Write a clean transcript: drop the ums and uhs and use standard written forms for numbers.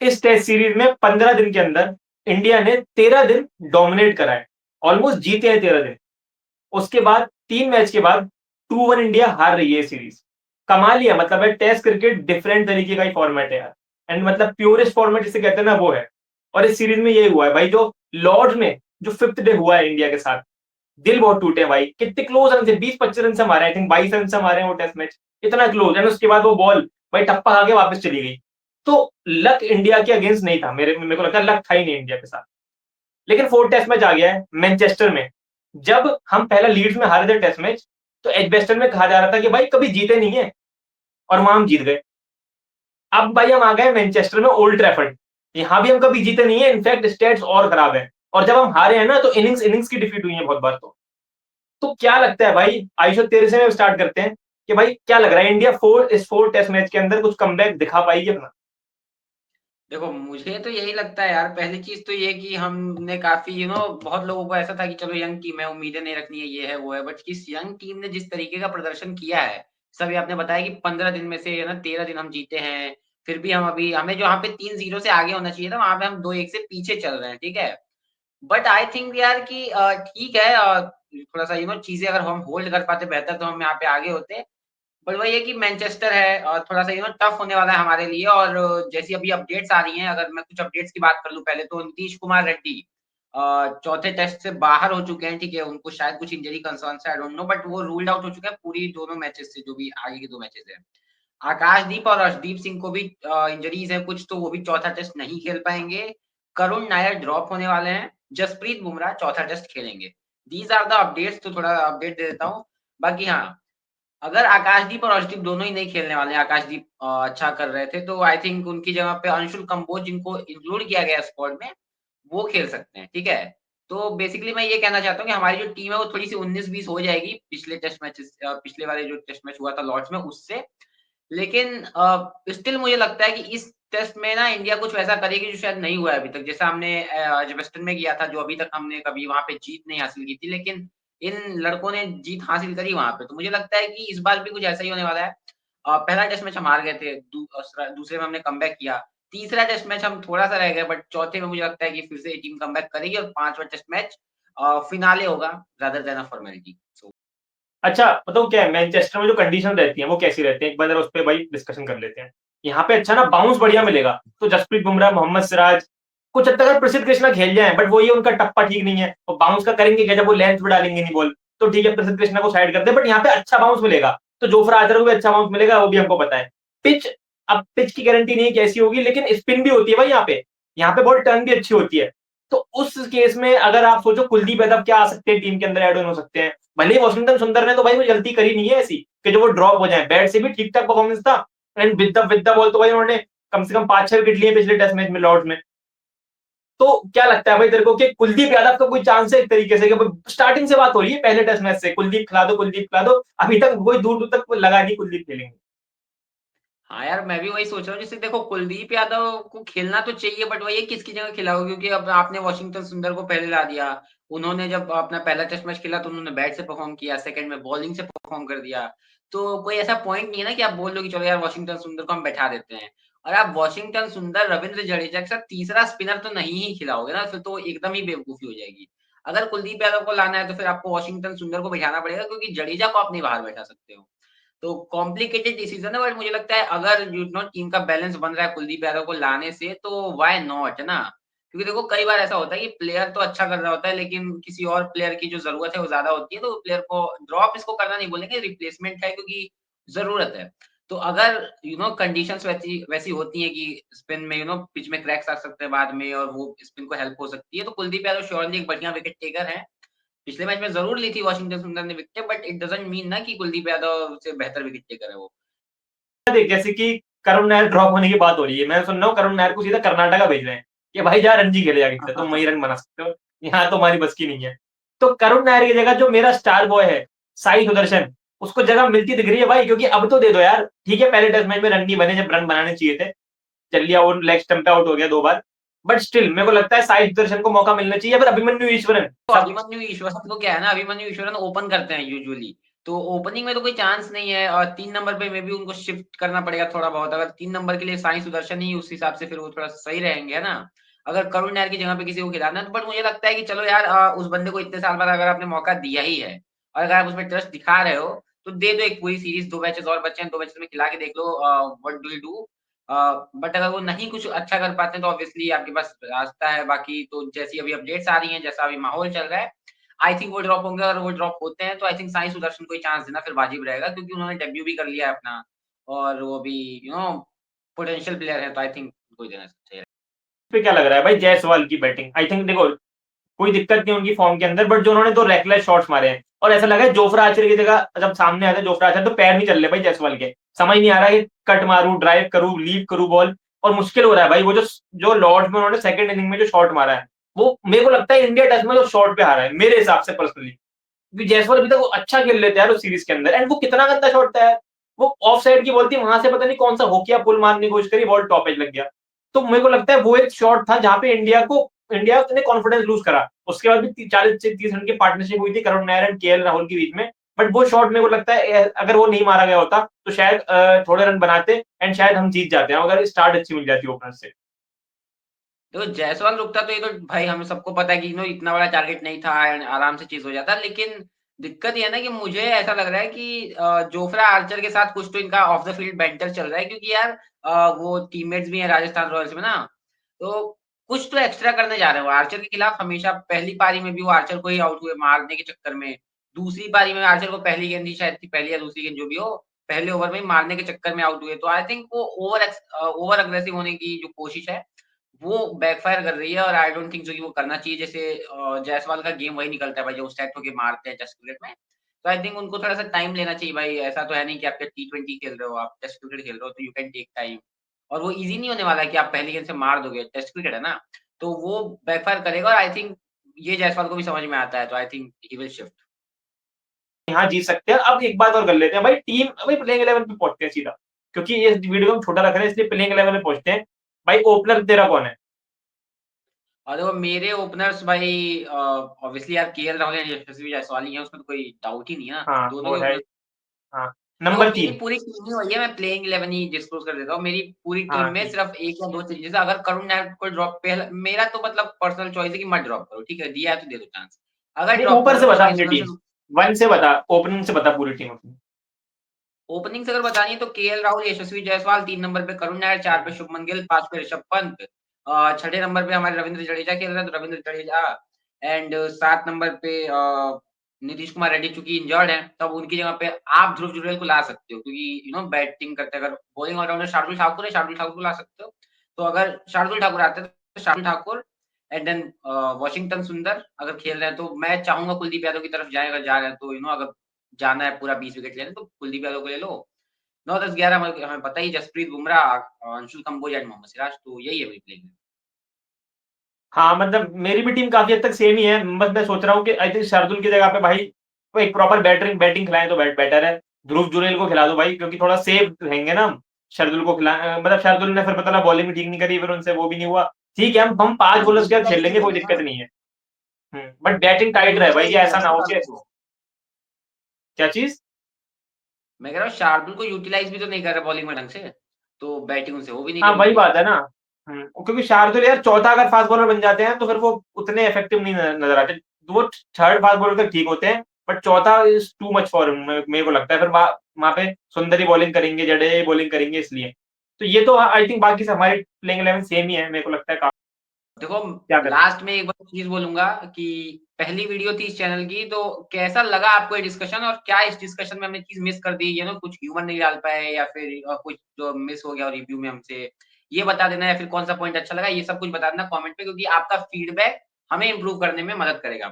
इस test series में 15 दिन के अंदर इंडिया ने 13 दिन डोमिनेट करा है, ऑलमोस्ट जीते हैं 13 दिन। उसके बाद 3 मैच के बाद 2-1 इंडिया हार रही है सीरीज। कमाल ही है, मतलब है टेस्ट क्रिकेट डिफरेंट तरीके का ही फॉर्मेट है यार, एंड मतलब प्योरेस्ट फॉर्मेट जिसे कहते हैं ना वो है। और इस सीरीज में यही हुआ है भाई, जो लॉर्ड्स में जो 5th डे हुआ है इंडिया के साथ, दिल बहुत टूटे हैं भाई। कितने क्लोज रन थे, 20-25 रन से हमारे, आई थिंक 22 रन से हमारे हैं वो टेस्ट मैच, इतना क्लोज। एंड उसके बाद वो बॉल भाई टप्पा खा के वापस चली गई। तो लक इंडिया के अगेंस्ट नहीं था, मेरे को लगता है लक था ही नहीं इंडिया के साथ। लेकिन 4th टेस्ट मैच आ गया है मैनचेस्टर में। जब हम पहला लीड्स में हारे थे टेस्ट मैच, तो एजबेस्टन में कहा जा रहा था कि भाई कभी जीते नहीं है, और वहां हम जीत गए। अब भाई हम आ गए मैनचेस्टर में, ओल्ड ट्रैफर्ड, यहाँ भी हम कभी जीते नहीं है, इनफैक्ट स्टेट्स और खराब है। और जब हम हारे हैं ना, तो इनिंग्स इनिंग्स की डिफीट हुई है बहुत बार। तो क्या लगता है भाई, आयुष तेरे से स्टार्ट करते हैं कि भाई क्या लग रहा है, इंडिया इस 4 टेस्ट मैच के अंदर कुछ कमबैक दिखा पाएगी अपना? देखो, मुझे तो यही लगता है यार, पहली चीज़ तो ये कि हमने काफ़ी बहुत लोगों को ऐसा था कि चलो यंग टीम है, उम्मीदें नहीं रखनी है, ये है, वो है। बट इस यंग टीम ने जिस तरीके का प्रदर्शन किया है, सभी आपने बताया कि 15 दिन में से 13 दिन हम जीते हैं। फिर भी हम अभी हमें जहाँ पे 3-0 से आगे होना चाहिए था, वहाँ पे हम 2-1 से पीछे चल रहे हैं, ठीक है? बट आई थिंक यार कि ठीक है, थोड़ा-सा चीज़ें अगर हम होल्ड कर पाते बेहतर तो हम यहाँ पे आगे होते। बट वही है कि मैनचेस्टर है और थोड़ा-सा टफ होने वाला है हमारे लिए। और जैसी अभी अपडेट्स आ रही हैं, अगर मैं कुछ अपडेट्स की बात कर लूँ पहले, तो नीतीश कुमार रेड्डी चौथे टेस्ट से बाहर हो चुके हैं, ठीक है? उनको शायद कुछ इंजरी कंसर्न्स है, आई डोंट नो, बट वो रूल्ड आउट हो चुके हैं पूरी दोनों मैचेस से, जो भी आगे के 2 मैचेस हैं। आकाशदीप और अर्शदीप सिंह को भी इंजरीज़ है कुछ, तो वो भी चौथा टेस्ट नहीं खेल पाएँगे। करुण नायर ड्रॉप होने वाले हैं। जसप्रीत बुमराह चौथा टेस्ट खेलेंगे। दीज़ आर द अपडेट्स, तो थोड़ा अपडेट दे देता हूँ। बाकी हाँ, अगर आकाशदीप और अर्शदीप दोनों ही नहीं खेलने वाले हैं, आकाशदीप अच्छा कर रहे थे, तो आई थिंक उनकी जगह पे अंशुल कंबोज, जिनको इंक्लूड किया गया है स्क्वाड में, वो खेल सकते हैं, ठीक है? तो बेसिकली मैं ये कहना चाहता हूँ कि हमारी जो टीम है वो थोड़ी-सी 19-20 हो जाएगी पिछले वाले जो टेस्ट मैच हुआ था लॉर्ड्स में उससे। लेकिन स्टिल मुझे लगता है कि इस टेस्ट में ना इंडिया कुछ वैसा करेगी जो शायद नहीं हुआ है अभी तक। जैसा हमने एजबेस्टन में किया था, जो अभी तक हमने कभी वहाँ पे जीत नहीं हासिल की थी, लेकिन इन लड़कों ने जीत हासिल करी वहाँ पे। तो मुझे लगता है कि इस बार भी कुछ ऐसा ही होने वाला है। पहला टेस्ट मैच हम हार गए थे, दूसरे में हमने कमबैक किया। तीसरा टेस्ट मैच हम थोड़ा-सा रह गए, बट चौथे में मुझे लगता है कि फिर से ये टीम कमबैक करेगी और 5वां टेस्ट मैच फिनाले होगा रादर देन अ फॉर्मेलिटी। सो अच्छा बताओ क्या है, मैनचेस्टर में जो कंडीशन रहती है वो कैसी रहती है, एक बार जरा उस पर भाई डिस्कशन कर लेते हैं। यहाँ पे अच्छा ना बाउंस बढ़िया मिलेगा, तो जसप्रीत बुमराह, मोहम्मद सिराज, कुछ हद तक अगर प्रसिद्ध कृष्णा खेल जाए, बट वो ये उनका टप्पा ठीक नहीं है, और बाउंस का करेंगे क्या जब वो लेंथ पे डालेंगे नहीं बॉल। तो ठीक है, प्रसिद्ध कृष्णा को साइड कर दे, बट यहाँ पे अच्छा बाउंस मिलेगा। तो जोफ्रा आर्चर को भी अच्छा बाउंस मिलेगा, वो भी हमको पता है। पिच, अब पिच की गारंटी नहीं कैसी होगी, लेकिन स्पिन भी होती है भाई यहाँ पे बॉल टर्न भी अच्छी होती है। तो उस केस में अगर आप सोचो कुलदीप यादव क्या आ सकते हैं, टीम के अंदर एड ऑन हो सकते हैं। भले ही वॉशिंगटन सुंदर ने तो भाई कोई गलती करी नहीं है ऐसी कि जो वो ड्रॉप हो जाए, बैट से भी ठीक ठाक परफॉर्मेंस था। एंड विद द बॉल तो भाई उन्होंने कम से कम 5-6 विकेट लिए पिछले टेस्ट मैच में लॉर्ड्स में। तो क्या लगता है भाई तेरे को कि कुलदीप यादव का कोई चांस है एक तरीके से, कि स्टार्टिंग से बात हो रही है पहले टेस्ट मैच से, कुलदीप खिला दो, कुलदीप खिला दो, अभी तक कोई दूर दूर तक लगा नहीं कुलदीप खेलेंगे? हाँ यार, मैं भी वही सोच रहा हूँ। जैसे देखो, कुलदीप यादव को खेलना तो चाहिए, बट वही है किसकी जगह खिलाओगे, क्योंकि अब आपने वॉशिंगटन सुंदर को पहले ला दिया। उन्होंने जब अपना पहला टेस्ट मैच खेला तो उन्होंने बैट से परफॉर्म किया, सेकंड में बॉलिंग से परफॉर्म कर दिया। तो कोई ऐसा पॉइंट नहीं है ना कि आप बोल लो कि चलो यार वॉशिंगटन सुंदर को हम बैठा देते हैं। और आप वॉशिंगटन सुंदर, रविंद्र जडेजा के साथ तीसरा स्पिनर तो नहीं ही खिलाओगे ना, फिर तो एकदम ही बेवकूफी हो जाएगी। अगर कुलदीप यादव को लाना है तो फिर आपको वॉशिंगटन सुंदर को बिठाना पड़ेगा, क्योंकि जडेजा को आप नहीं बाहर बैठा सकते हो। तो कॉम्प्लिकेटेड डिसीजन है, बट मुझे लगता है अगर टीम का बैलेंस बन रहा है कुलदीप यादव को लाने से, तो व्हाई नॉट, है ना? क्योंकि देखो कई बार ऐसा होता है कि प्लेयर तो अच्छा कर रहा होता है, लेकिन किसी और प्लेयर की जो ज़रूरत है वो ज़्यादा होती है, तो प्लेयर को ड्रॉप इसको करना नहीं बोलेंगे, रिप्लेसमेंट है क्योंकि ज़रूरत है। तो अगर कंडीशंस वैसी वैसी होती हैं कि स्पिन में पिच में क्रैक्स आ सकते हैं बाद में, और वो स्पिन को हेल्प हो सकती है, तो कुलदीप यादव श्योरली एक बढ़िया विकेट टेकर है। पिछले मैच में ज़रूर ली थी वॉशिंगटन सुंदर ने विकेटें, बट इट डज़न्ट मीन ना कि कुलदीप यादव से बेहतर विकेट टेकर है वो। देख जैसे कि करुण नायर ड्रॉप होने की बात हो रही है, मैं सुन रहा हूँ करुण नायर को सीधा कर्नाटका भेज रहे हैं कि भाई जा रणजी खेले जाके, तुम वही रन बना सकते हो, यहाँ तो हमारी बस की नहीं है। तो करुण नायर की जगह जो मेरा स्टार बॉय है साई सुदर्शन, उसको जगह मिलती दिख रही है भाई, क्योंकि अब तो दे दो यार। ठीक है पहले टेस्ट मैच में रन नहीं बने जब रन बनाने चाहिए थे, चल लिया, वो लेग स्टंप पे आउट हो गया 2 बार, बट स्टिल मेरे को लगता है साई सुदर्शन को मौका मिलना चाहिए। पर अभिमन्यु ईश्वरन तो सब अभिमन्यु ईश्वरन को क्या है ना, अभिमन्यु ईश्वरन ओपन करते हैं यूजुअली, तो ओपनिंग में तो कोई चांस नहीं है और 3 नंबर पे मेबी उनको शिफ्ट करना पड़ेगा थोड़ा बहुत। अगर 3 नंबर के लिए साई सुदर्शन ही उस हिसाब से फिर वो थोड़ा सही रहेंगे, है ना? अगर करुण नायर की जगह पे किसी को खिलाना है तो बट मुझे लगता है कि चलो यार उस बंदे को इतने साल बाद अगर आपने मौका दिया ही है और अगर आप उसमें ट्रस्ट दिखा रहे हो, तो दे दो एक पूरी सीरीज़ 2 मैचेज़ और बचे हैं, 2 मैचेज़ में खिला के देख लो what do you do? But अगर वो नहीं कुछ अच्छा कर पाते हैं तो ऑब्वियसली आपके पास रास्ता है, बाकी तो जैसी अभी अपडेट्स आ रही हैं, जैसा अभी माहौल चल रहा है, आई थिंक वो ड्रॉप होंगे और वो ड्रॉप होते हैं तो आई थिंक साई सुदर्शन को ही चांस देना फिर वाजिब रहेगा क्योंकि उन्होंने डेब्यू भी कर लिया है अपना और वो अभी पोटेंशियल प्लेयर है तो आई थिंक उनको ही देना चाहिए। पे क्या लग रहा है भाई जायसवाल की बैटिंग? आई थिंक देखो कोई दिक्कत नहीं उनकी फॉर्म के अंदर, बट जो उन्होंने 2 रेकलेस शॉट्स मारे हैं और ऐसा लगा है जोफ्रा आर्चर की जगह जब सामने आता है जोफ्रा आर्चर तो पैर नहीं चल रहे भाई जायसवाल के। समझ नहीं आ रहा है कि कट मारूं, ड्राइव करूं, लीव करूं बॉल, और मुश्किल हो रहा है भाई। वो जो जो लॉर्ड्स में उन्होंने सेकंड इनिंग में जो शॉट मारा है, वो मेरे को लगता है इंडिया टेस्ट में जो शॉट पे हारा है मेरे हिसाब से पर्सनली। क्योंकि जायसवाल अभी तक वो अच्छा खेल लेते हैं यार उस सीरीज के अंदर, एंड वो कितना गंदा शॉट था यार। वो ऑफ साइड की बॉल थी, वहां से पता नहीं कौन सा होकिया पुल मारने की कोशिश करी, बॉल टॉप एज लग गया। तो मेरे को लगता है वो एक शॉट था जहां पे इंडिया ने कॉन्फिडेंस लूज करा। उसके बाद भी 40 से 30 रन की पार्टनरशिप हुई थी करुण नायर एंड केएल राहुल के बीच में, बट वो शॉट मेरे को लगता है अगर वो नहीं मारा गया होता तो शायद थोड़े रन बनाते एंड शायद हम जीत जाते हैं अगर स्टार्ट अच्छी मिल जाती ओपनर से। तो जायसवाल रुकता तो ये तो भाई हमें सबको पता है कि इतना बड़ा टारगेट नहीं था एंड आराम से चीज़ हो जाता। लेकिन दिक्कत ये है ना कि मुझे ऐसा लग रहा है कि जोफ्रा आर्चर के साथ कुछ तो इनका ऑफ द फील्ड बैंटर चल रहा है क्योंकि यार वो टीममेट्स भी हैं राजस्थान रॉयल्स में ना, तो कुछ तो एक्स्ट्रा करने जा रहे हैं वो। आर्चर के खिलाफ हमेशा पहली पारी में भी वो आर्चर को ही आउट हुए मारने के चक्कर में। दूसरी पारी में आर्चर को पहली गेंद ही शायद थी, पहली या दूसरी गेंद जो भी हो, पहले ओवर में ही मारने के चक्कर में आउट हुए। तो आई थिंक वो ओवर अग्रेसिव होने की जो कोशिश है वो बैकफायर कर रही है और आई डोंट थिंक सो कि वो करना चाहिए। जैसे जायसवाल का गेम वही निकलता है भाई, जो सेट होके मारते हैं टेस्ट क्रिकेट में। तो आई थिंक उनको थोड़ा-सा टाइम लेना चाहिए भाई। ऐसा तो है नहीं कि आप टी20 खेल रहे हो, आप टेस्ट क्रिकेट खेल रहे हो, तो यू कैन टेक टाइम। और वो ईज़ी नहीं होने वाला है कि आप पहली गेंद से मार दोगे, टेस्ट क्रिकेट है ना। तो वो बैकफायर करेगा और आई थिंक ये जायसवाल को भी समझ में आता है, तो I think he will shift. यहाँ जीत सकते हैं। अब एक बात और कर लेते हैं भाई, टीम अभी प्लेइंग 11 पे पहुंचते हैं सीधा, क्योंकि ये वीडियो हम छोटा रख रहे हैं इसलिए प्लेइंग 11 में पहुंचते हैं। भाई ओपनर तेरा कौन है? और देखो मेरे ओपनर्स भाई ऑब्वियसली यार केएल राहुल या यशस्वी जायसवाल ही हैं, उसमें तो कोई डाउट ही नहीं है ना। हाँ दोनों वो ही है। ओपनर्स। हाँ देखो नंबर मेरी 3। पूरी टीम ही वही है, मैं प्लेइंग 11 ही डिस्क्लोज़ कर देता हूँ। मेरी पूरी टीम हाँ में ठीक। सिर्फ 1 या 2 चेंजेस है। अगर करुण नायर को ड्रॉप पे मेरा तो मतलब पर्सनल चॉइस है कि मत ड्रॉप करो, ठीक है? दिया है तो दे दो चांस। अगर नहीं ड्रॉप कर ऊपर रहे से हो तो बता साई अपनी टीम, सुदर्शन। वन से बता, ओपनिंग से बता पूरी टीम अपनी। ओपनिंग से अगर बतानी है तो केएल राहुल, यशस्वी जायसवाल, 3 नंबर पे करुण नायर, 4 पे हम्म। शुभमन गिल, 5 पे ऋषभ पंत, 6ठे नंबर पे हमारे रवींद्र जडेजा खेल रहे हैं, तो रवींद्र जडेजा एंड 7 नंबर पे नीतीश कुमार रेड्डी चूँकि इंजर्ड हैं, तब उनकी जगह पे आप ध्रुव जुरैल को ला सकते हो क्योंकि बैटिंग करते अगर बॉलिंग ऑलराउंडर शार्दुल ठाकुर है, शार्दुल ठाकुर को ला सकते हो। तो अगर शार्दुल ठाकुर आते हैं तो Shardul Thakur and then Washington Sundar अगर खेल रहे हैं तो मैं चाहूँगा कुलदीप यादव की तरफ जाएँ, अगर जा रहे हैं तो अगर जाना है पूरा 20 विकेट लेने तो कुलदीप यादव को ले लो। 9, 10, 11 हमें पता ही जसप्रीत बुमराह, अंशुल कंबोज एंड मोहम्मद सिराज तो यही है मेरी प्लेइंग। हाँ मतलब मेरी भी टीम काफी हद तक सेम ही है, बस मैं सोच रहा हूँ कि आई थिंक शार्दुल की जगह पे भाई वो एक प्रॉपर बैटिंग बैटिंग खिलाएं तो बेटर है। ध्रुव जुरैल को खिला दो भाई, क्योंकि थोड़ा सेफ रहेंगे ना हम। शार्दुल को खिला मतलब शार्दुल ने फिर पता लगा बॉलिंग भी ठीक नहीं करी, फिर उनसे वो भी नहीं हुआ। ठीक है हम 5 हाँ, बॉलर्स के साथ खेल यूटिलाइज़ नहीं लेंगे, कोई करें दिक्कत ना, नहीं है। बट बैटिंग टाइट रहे भाई, यूटिलाइज़ ये नहीं ऐसा ना करते हो कि। शार्दुल को। क्या चीज? मैं कह रहा हूँ शार्दुल को यूटिलाइज़ भी तो नहीं कर रहे बॉलिंग में ढंग से, तो बैटिंग उनसे हो भी नहीं हाँ रही वही होगी। बात है ना। क्योंकि शार्दुल यार चौथा अगर फास्ट बॉलर बन जाते हैं तो फिर वो उतने इफेक्टिव नहीं नजर आते। वो थर्ड फास्ट बॉलर तक ठीक होते हैं, बट चौथा इज टू मच फॉर मेरे को लगता है। फिर वहां पे सुंदरी बॉलिंग करेंगे, जडेजा बॉलिंग करेंगे, इसलिए तो ये तो आई थिंक बाकी से हमारी प्लेइंग 11 सेम ही है मेरे को लगता है। देखो क्या करें? लास्ट में एक बार चीज़ बोलूँगा कि पहली वीडियो थी इस चैनल की, तो कैसा लगा आपको ये डिस्कशन और क्या इस डिस्कशन में हमने चीज़ मिस कर दी, कुछ ह्यूमर नहीं डाल पाए या फिर कुछ जो मिस हो गया रिव्यू में हमसे, ये बता देना या फिर कौन-सा पॉइंट अच्छा लगा, ये सब कुछ बता देना कमेंट में क्योंकि आपका फीडबैक हमें इम्प्रूव करने में मदद करेगा।